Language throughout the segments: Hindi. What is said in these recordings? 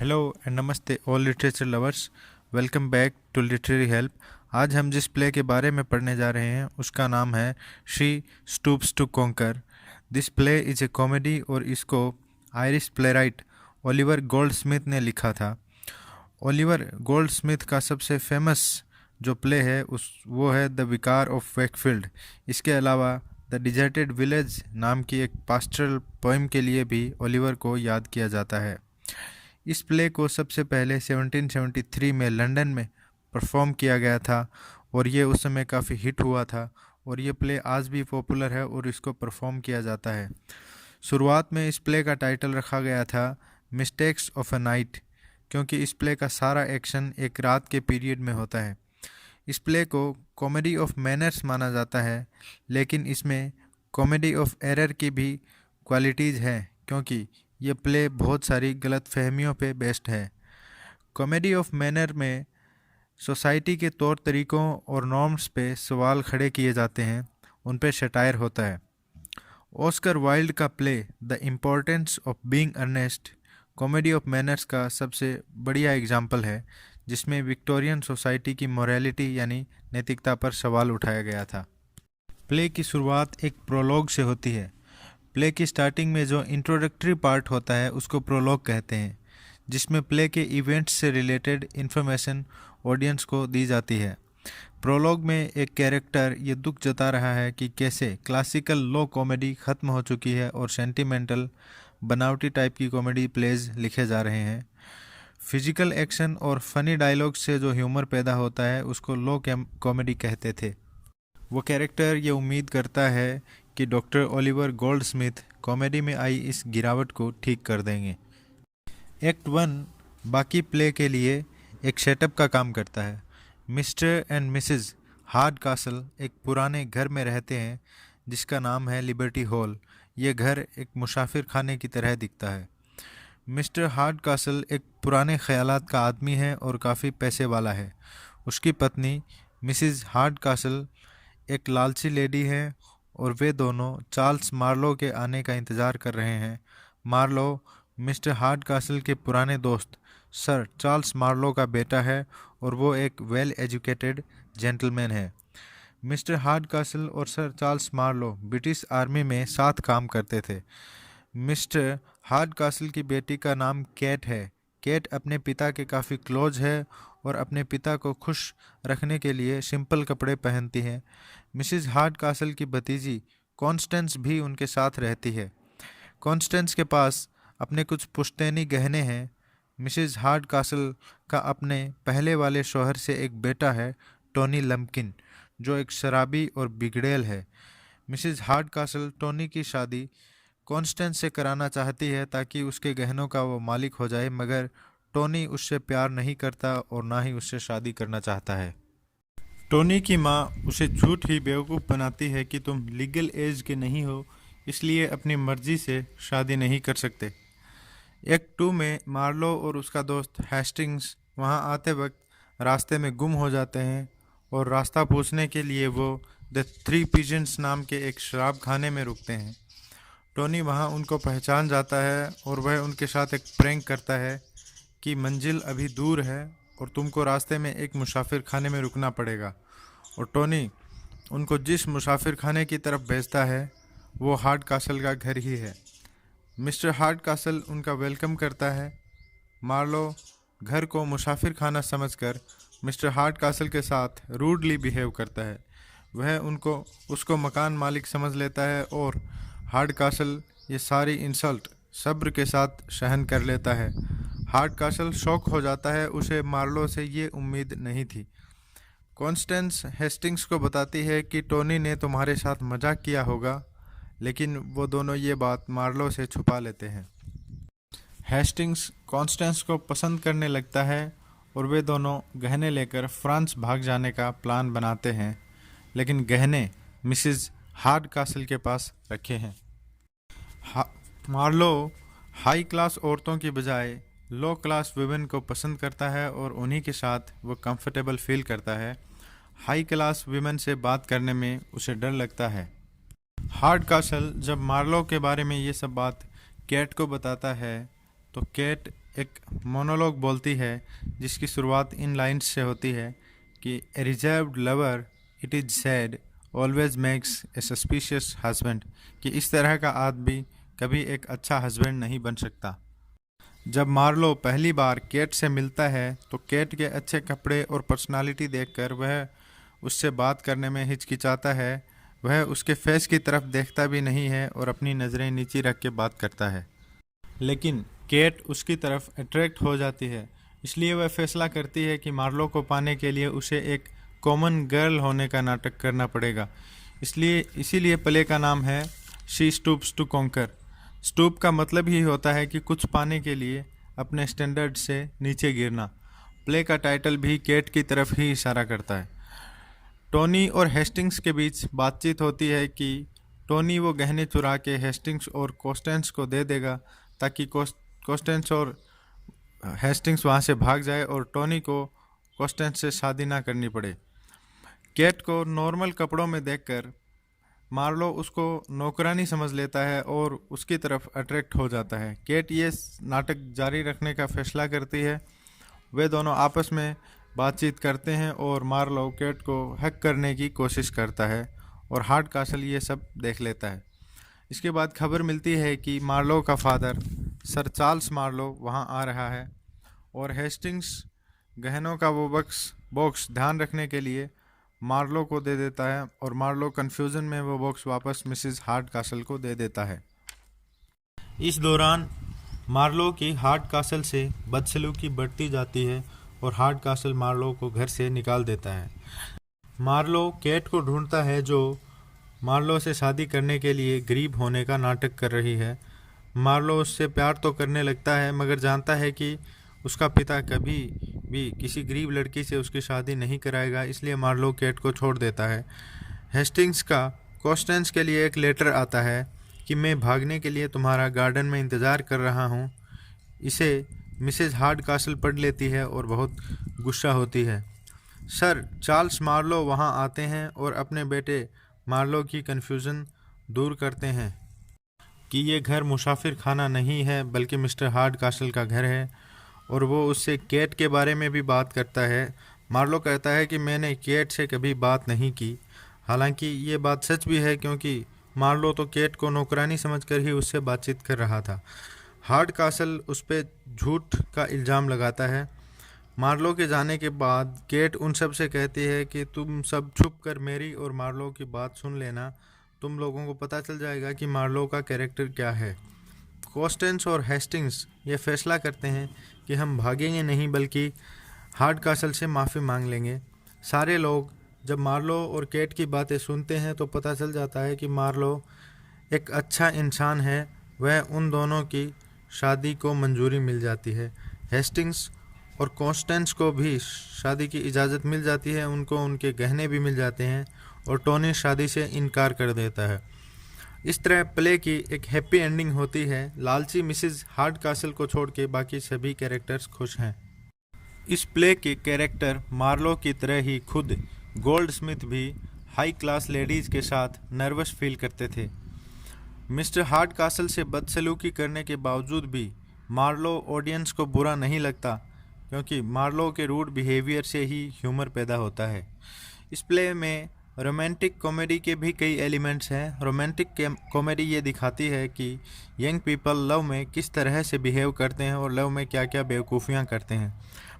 Hello and namaste all literature lovers. Welcome back to literary help. आज हम जिस प्ले के बारे में पढ़ने जा रहे हैं उसका नाम है she stoops to conquer. This play is a comedy और इसको आयरिश प्लेराइट ओलिवर गोल्डस्मिथ ने लिखा था। ओलिवर गोल्डस्मिथ का सबसे फेमस जो प्ले है वो है द विकार ऑफ वेकफील्ड। इसके अलावा द डिजर्टेड विलेज नाम की एक पास्टरल पोइम के लिए भी ओलिवर को याद किया जाता है। इस प्ले को सबसे पहले 1773 में लंदन में परफॉर्म किया गया था और ये उस समय काफ़ी हिट हुआ था और ये प्ले आज भी पॉपुलर है और इसको परफॉर्म किया जाता है। शुरुआत में इस प्ले का टाइटल रखा गया था मिस्टेक्स ऑफ अ नाइट, क्योंकि इस प्ले का सारा एक्शन एक रात के पीरियड में होता है। इस प्ले को कॉमेडी ऑफ मैनर्स माना जाता है, लेकिन इसमें कॉमेडी ऑफ एरर की भी क्वालिटीज़ हैं, क्योंकि ये प्ले बहुत सारी गलत फहमियों पे बेस्ड है। कॉमेडी ऑफ मैनर में सोसाइटी के तौर तरीक़ों और नॉर्म्स पे सवाल खड़े किए जाते हैं, उन पे शटायर होता है। ऑस्कर वाइल्ड का play the importance of being earnest comedy of manners का सबसे बढ़िया एग्जाम्पल है, जिसमें विक्टोरियन सोसाइटी की मोरालिटी यानी नैतिकता पर सवाल उठाया गया था। प्ले की शुरुआत एक प्रोलॉग से होती है। प्ले की स्टार्टिंग में जो इंट्रोडक्टरी पार्ट होता है उसको प्रोलॉग कहते हैं, जिसमें प्ले के इवेंट्स से रिलेटेड इन्फॉर्मेशन ऑडियंस को दी जाती है। प्रोलॉग में एक कैरेक्टर ये दुख जता रहा है कि कैसे क्लासिकल लो कॉमेडी ख़त्म हो चुकी है और सेंटिमेंटल बनावटी टाइप की कॉमेडी प्लेज लिखे जा रहे हैं। फिजिकल एक्शन और फनी डायलॉग से जो ह्यूमर पैदा होता है उसको लो कॉमेडी कहते थे। वो कैरेक्टर ये उम्मीद करता है कि डॉक्टर ओलिवर गोल्डस्मिथ कॉमेडी में आई इस गिरावट को ठीक कर देंगे। एक्ट 1 बाकी प्ले के लिए एक सेटअप का काम करता है। मिस्टर एंड मिसेस हार्डकासल एक पुराने घर में रहते हैं जिसका नाम है लिबर्टी हॉल। ये घर एक मुसाफिर खाने की तरह दिखता है। मिस्टर हार्डकासल एक पुराने ख्यालात का आदमी है और काफ़ी पैसे वाला है। उसकी पत्नी मिसेस हार्डकासल एक लालची लेडी है और वे दोनों चार्ल्स मार्लो के आने का इंतज़ार कर रहे हैं। मार्लो मिस्टर हार्डकासल के पुराने दोस्त सर चार्ल्स मार्लो का बेटा है और वो एक वेल एजुकेटेड जेंटलमैन है। मिस्टर हार्डकासल और sir Charles Marlow British army में साथ काम करते थे। मिस्टर हार्डकासल की बेटी का नाम केट है। केट अपने पिता के काफ़ी क्लोज है और अपने पिता को खुश रखने के लिए सिंपल कपड़े पहनती है। मिसेस हार्डकासल की भतीजी कॉन्स्टेंस भी उनके साथ रहती है। कॉन्स्टेंस के पास अपने कुछ पुश्तैनी गहने हैं। मिसेस हार्डकासल का अपने पहले वाले शौहर से एक बेटा है टोनी लम्किन, जो एक शराबी और बिगड़ैल है। मिसेस हार्डकासल टोनी की शादी कॉन्स्टेंस से कराना चाहती है ताकि उसके गहनों का वो मालिक हो जाए, मगर टोनी उससे प्यार नहीं करता और ना ही उससे शादी करना चाहता है। टोनी की माँ उसे झूठ ही बेवकूफ़ बनाती है कि तुम लीगल एज के नहीं हो, इसलिए अपनी मर्जी से शादी नहीं कर सकते। एक्ट 2 में मार्लो और उसका दोस्त हेस्टिंग्स वहाँ आते वक्त रास्ते में गुम हो जाते हैं और रास्ता पूछने के लिए वो द थ्री पिजन्स नाम के एक शराब खाने में रुकते हैं। टोनी वहाँ उनको पहचान जाता है और वह उनके साथ एक प्रैंक करता है कि मंजिल अभी दूर है और तुमको रास्ते में एक मुसाफिर खाने में रुकना पड़ेगा। और टोनी उनको जिस मुसाफिर खाने की तरफ भेजता है वो हार्डकासल का घर ही है। मिस्टर हार्डकासल उनका वेलकम करता है। मार्लो घर को मुसाफिर खाना समझकर मिस्टर हार्डकासल के साथ रूडली बिहेव करता है। वह उसको मकान मालिक समझ लेता है और हार्डकासल ये सारी इंसल्ट सब्र के साथ सहन कर लेता है। हार्डकासल शॉक हो जाता है, उसे मार्लो से ये उम्मीद नहीं थी। कॉन्स्टेंस हेस्टिंग्स को बताती है कि टोनी ने तुम्हारे साथ मजाक किया होगा, लेकिन वो दोनों ये बात मार्लो से छुपा लेते हैं। हेस्टिंग्स कॉन्स्टेंस को पसंद करने लगता है और वे दोनों गहने लेकर फ्रांस भाग जाने का प्लान बनाते हैं, लेकिन गहने मिसेस हार्डकासल के पास रखे हैं। मार्लो हाई क्लास औरतों की बजाय लो क्लास वुमेन को पसंद करता है और उन्हीं के साथ वो कंफर्टेबल फील करता है। हाई क्लास वुमेन से बात करने में उसे डर लगता है। हार्डकासल जब मार्लो के बारे में ये सब बात केट को बताता है तो केट एक मोनोलॉग बोलती है जिसकी शुरुआत इन लाइन्स से होती है कि a reserved lover it is said always makes a suspicious husband, कि इस तरह का आदमी कभी एक अच्छा हस्बैंड नहीं बन सकता। जब मार्लो पहली बार केट से मिलता है तो केट के अच्छे कपड़े और पर्सनालिटी देखकर वह उससे बात करने में हिचकिचाता है। वह उसके फेस की तरफ देखता भी नहीं है और अपनी नज़रें नीचे रख के बात करता है, लेकिन केट उसकी तरफ अट्रैक्ट हो जाती है। इसलिए वह फैसला करती है कि मार्लो को पाने के लिए उसे एक कॉमन गर्ल होने का नाटक करना पड़ेगा। इसीलिए प्ले का नाम है she stoops to conquer. Stoop का मतलब ही होता है कि कुछ पाने के लिए अपने स्टैंडर्ड से नीचे गिरना। प्ले का टाइटल भी केट की तरफ ही इशारा करता है। टोनी और हेस्टिंग्स के बीच बातचीत होती है कि टोनी वो गहने चुरा के हेस्टिंग्स और कॉस्टेंस को दे देगा ताकि कॉस्टेंस और हेस्टिंग्स वहाँ से भाग जाए और टोनी को कॉस्टेंस से शादी ना करनी पड़े। केट को नॉर्मल कपड़ों में देखकर मार्लो उसको नौकरानी समझ लेता है और उसकी तरफ अट्रैक्ट हो जाता है। केट ये नाटक जारी रखने का फैसला करती है। वे दोनों आपस में बातचीत करते हैं और मार्लो केट को हक करने की कोशिश करता है और हार्ड कासल ये सब देख लेता है। इसके बाद खबर मिलती है कि मार्लो का फादर सर चार्ल्स मार्लो वहाँ आ रहा है और हेस्टिंग्स गहनों का वो बॉक्स ध्यान रखने के लिए मार्लो को दे देता है और मार्लो कन्फ्यूज़न में वो बॉक्स वापस मिसेस हार्ड कासल को दे देता है। इस दौरान मार्लो की हार्ड कासल से बदसलूकी बढ़ती जाती है और हार्ड कासल मार्लो को घर से निकाल देता है। मार्लो केट को ढूंढता है जो मार्लो से शादी करने के लिए गरीब होने का नाटक कर रही है। मार्लो उससे प्यार तो करने लगता है मगर जानता है कि उसका पिता कभी भी किसी गरीब लड़की से उसकी शादी नहीं कराएगा, इसलिए मार्लो केट को छोड़ देता है। हेस्टिंग्स का कॉस्टेंस के लिए एक लेटर आता है कि मैं भागने के लिए तुम्हारा गार्डन में इंतज़ार कर रहा हूँ। इसे मिसेस हार्ड कासल पढ़ लेती है और बहुत गुस्सा होती है। सर चार्ल्स मार्लो वहाँ आते हैं और अपने बेटे मार्लो की कन्फ्यूज़न दूर करते हैं कि ये घर मुसाफिर खाना नहीं है बल्कि मिस्टर हार्ड कासल का घर है, और वो उससे केट के बारे में भी बात करता है। मार्लो कहता है कि मैंने केट से कभी बात नहीं की। हालांकि ये बात सच भी है क्योंकि मार्लो तो केट को नौकरानी समझकर ही उससे बातचीत कर रहा था। हार्ड कासल उस पर झूठ का इल्ज़ाम लगाता है। मार्लो के जाने के बाद केट उन सब से कहती है कि तुम सब छुप कर मेरी और मार्लो की बात सुन लेना, तुम लोगों को पता चल जाएगा कि मार्लो का कैरेक्टर क्या है। कॉस्टेंस और हेस्टिंग्स ये फैसला करते हैं कि हम भागेंगे नहीं बल्कि हार्ड कासल से माफ़ी मांग लेंगे। सारे लोग जब मार्लो और केट की बातें सुनते हैं तो पता चल जाता है कि मार्लो एक अच्छा इंसान है। वह उन दोनों की शादी को मंजूरी मिल जाती है। हेस्टिंग्स और कॉन्स्टेंस को भी शादी की इजाज़त मिल जाती है, उनको उनके गहने भी मिल जाते हैं और टोनी शादी से इनकार कर देता है। इस तरह प्ले की एक हैप्पी एंडिंग होती है। लालची मिसेस हार्ड कासल को छोड़ के बाकी सभी कैरेक्टर्स खुश हैं। इस प्ले के कैरेक्टर मार्लो की तरह ही खुद गोल्ड स्मिथ भी हाई क्लास लेडीज़ के साथ नर्वस फील करते थे। मिस्टर हार्ड कासल से बदसलूकी करने के बावजूद भी मार्लो ऑडियंस को बुरा नहीं लगता क्योंकि मार्लो के रूड बिहेवियर से ही ह्यूमर पैदा होता है। इस प्ले में रोमांटिक कॉमेडी के भी कई एलिमेंट्स हैं। रोमांटिक कॉमेडी ये दिखाती है कि यंग पीपल लव में किस तरह से बिहेव करते हैं और लव में क्या क्या बेवकूफ़ियाँ करते हैं।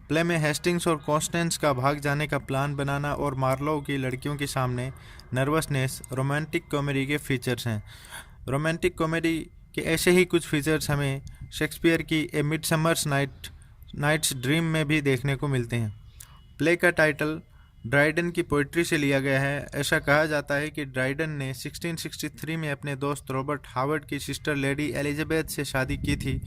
प्ले में हेस्टिंग्स और कॉन्स्टेंस का भाग जाने का प्लान बनाना और मार्लो की लड़कियों के सामने नर्वसनेस रोमांटिक कॉमेडी के फीचर्स हैं। रोमांटिक कॉमेडी के ऐसे ही कुछ फीचर्स हमें शेक्सपियर की ए मिडसमर्स नाइट्स ड्रीम में भी देखने को मिलते हैं। प्ले का टाइटल ड्राइडन की पोइट्री से लिया गया है। ऐसा कहा जाता है कि ड्राइडन ने 1663 में अपने दोस्त रॉबर्ट हार्वर्ड की सिस्टर लेडी एलिजाबेथ से शादी की थी।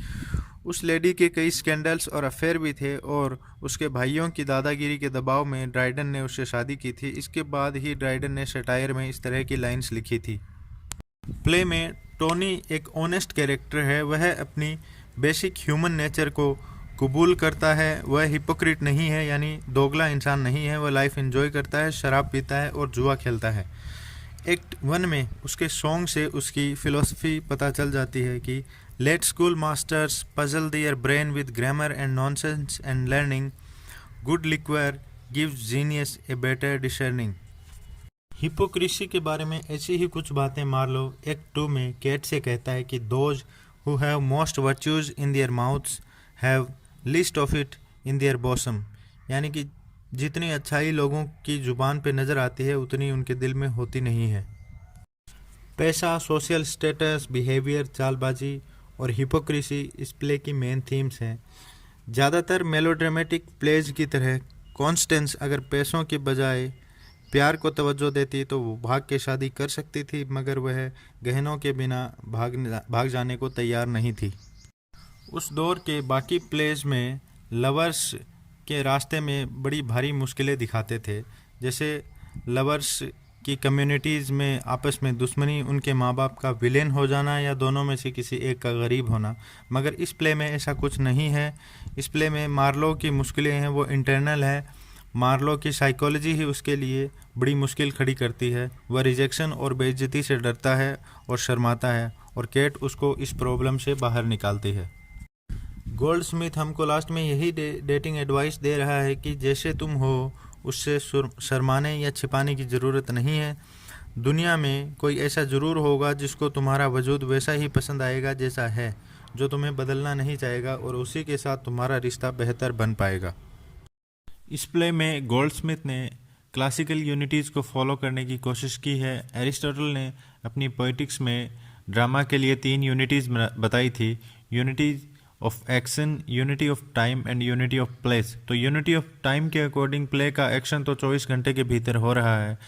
उस लेडी के कई स्कैंडल्स और अफेयर भी थे और उसके भाइयों की दादागिरी के दबाव में ड्राइडन ने उससे शादी की थी। इसके बाद ही ड्राइडन ने सटायर में इस तरह की लाइन्स लिखी थी। प्ले में टोनी एक ऑनेस्ट कैरेक्टर है। वह अपनी बेसिक ह्यूमन नेचर को कबूल करता है। वह हिपोक्रिट नहीं है, यानी दोगला इंसान नहीं है। वह लाइफ एंजॉय करता है, शराब पीता है और जुआ खेलता है। एक्ट 1 में उसके सॉन्ग से उसकी फ़िलोसफी पता चल जाती है कि let schoolmasters puzzle their brain with grammar and nonsense and learning good liquor gives genius a better discerning. Hypocrisy के बारे में ऐसी ही कुछ बातें मार्लो एक्ट 2 में केट से कहता है कि those who have most virtues in their mouths have list of it in their bosom, यानी कि जितनी अच्छाई लोगों की ज़ुबान पे नज़र आती है उतनी उनके दिल में होती नहीं है। पैसा, सोशल स्टेटस, बिहेवियर, चालबाजी और हिपोक्रेसी इस प्ले की मेन थीम्स हैं। ज़्यादातर मेलोड्रामेटिक प्लेज की तरह कॉन्स्टेंस अगर पैसों के बजाय प्यार को तवज्जो देती तो वो भाग के शादी कर सकती थी, मगर वह गहनों के बिना भाग जाने को तैयार नहीं थी। उस दौर के बाकी प्लेज में लवर्स के रास्ते में बड़ी भारी मुश्किलें दिखाते थे, जैसे लवर्स की कम्युनिटीज़ में आपस में दुश्मनी, उनके माँ बाप का विलेन हो जाना या दोनों में से किसी एक का गरीब होना। मगर इस प्ले में ऐसा कुछ नहीं है। इस प्ले में मार्लो की मुश्किलें हैं वो इंटरनल है। मार्लो की साइकोलॉजी ही उसके लिए बड़ी मुश्किल खड़ी करती है। वह रिजेक्शन और बेइज्जती से डरता है और शर्माता है, और केट उसको इस प्रॉब्लम से बाहर निकालती है। गोल्डस्मिथ हमको लास्ट में यही डेटिंग एडवाइस दे रहा है कि जैसे तुम हो उससे शर्माने या छिपाने की ज़रूरत नहीं है। दुनिया में कोई ऐसा ज़रूर होगा जिसको तुम्हारा वजूद वैसा ही पसंद आएगा जैसा है, जो तुम्हें बदलना नहीं चाहेगा, और उसी के साथ तुम्हारा रिश्ता बेहतर बन पाएगा। इस प्ले में गोल्डस्मिथ ने क्लासिकल यूनिटीज़ को फॉलो करने की कोशिश की है। एरिस्टोटल ने अपनी पोइटिक्स में ड्रामा के लिए 3 यूनिटीज़ बताई थी, unity of action, unity of time and unity of place. तो यूनिटी ऑफ टाइम के अकॉर्डिंग प्ले का एक्शन तो 24 घंटे के भीतर हो रहा है।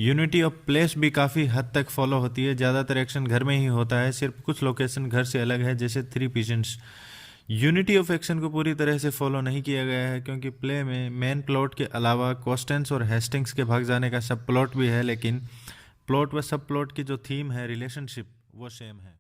यूनिटी ऑफ प्लेस भी काफ़ी हद तक फॉलो होती है, ज़्यादातर एक्शन घर में ही होता है, सिर्फ कुछ लोकेशन घर से अलग है, जैसे 3 पिजन्स। यूनिटी ऑफ एक्शन को पूरी तरह से फॉलो नहीं किया गया है, क्योंकि प्ले में मेन प्लॉट के अलावा कॉस्टेंस और हेस्टिंग्स के भाग जाने का सब प्लॉट भी है, लेकिन प्लॉट व सब प्लॉट की जो थीम है, रिलेशनशिप, वो सेम है।